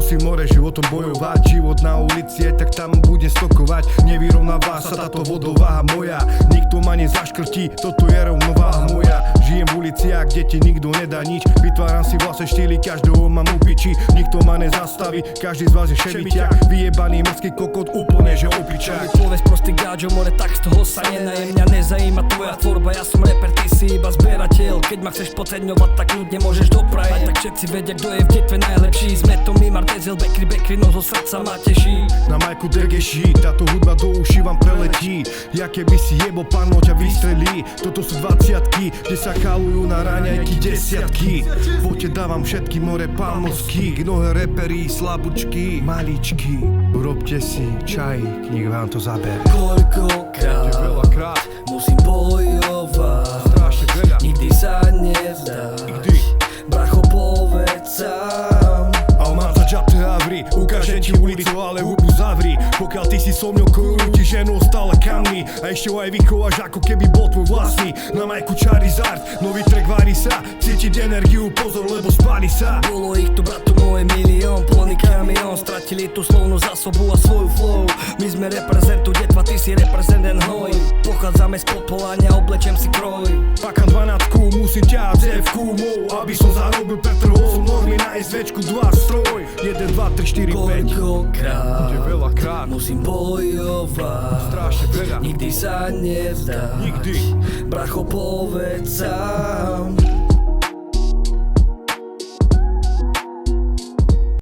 Musím more životom bojovať, život na ulici je, tak tam budem stokovať. Nevyrovnáva sa táto vodováha moja, nikto ma nezaškrtí, toto je rovnováha moja. Žijem v uliciach, kde ti nikto nedá nič, vytváram si vlastné štýly, každého mám upiči. Nikto ma nezastaví, každý z vás je šebiťak, vyjebaný mrzký kokot, úplne že opičák. Povedz prostý gáčo, more, tak z toho sa nenajem. Mňa nezajíma tvoja tvorba, ja som reper, ty si iba zberateľ. Keď ma chceš podceňovať, tak ľudne môžeš doprajeť. Aj tak všetci vedia, kto je v detve najlepší. Sme to my, Martezel, Bekry, no zo srdca ma teší. Na majku degeši, táto hudba do uší vám preletí. Ja keby si jebo, pán ťa vystrelí. Toto sú 20-ky, kde sa chalujú na raňajky desiatky. Poďte dávam všetky more palmovský, mnohé reperí, slabučky, maličky. Urobte si čajík, nech vám to zabere. Koľkokrát Veľakrát, musím bojovať, strašne veľa. nikdy sa nevzdať. Bracho, povedz sám. A mám začaté havry, ukážem ti ulicu, ale hubu zavri. Pokiaľ ty si so mňou, korujú ti ženou stále kamny. A ešte ho aj vychováš, ako keby bol tvoj vlastný. Na majku Charizard, nový track varí sa. Cítiť energiu, pozor, lebo spáli sa. Bolo ich tu, bratu môj, milión, plný kamión. Stratili tú slovnú zásobu a svoju flow. My sme reprezentu detva, ty si reprezentent hoj. Pochádzame z Podpolania, oblečem si kroj. Pakám 12, musím ťahať ZF-ku mou, aby som zarobil petrol. Normy na SVčku, 2 stroj, 1, 2, 3, 4, 5. Koľkokrát Veľakrát, musím bojovať, strašne veľa. nikdy sa nevzdať. Nikdy. Bracho, povedz sám.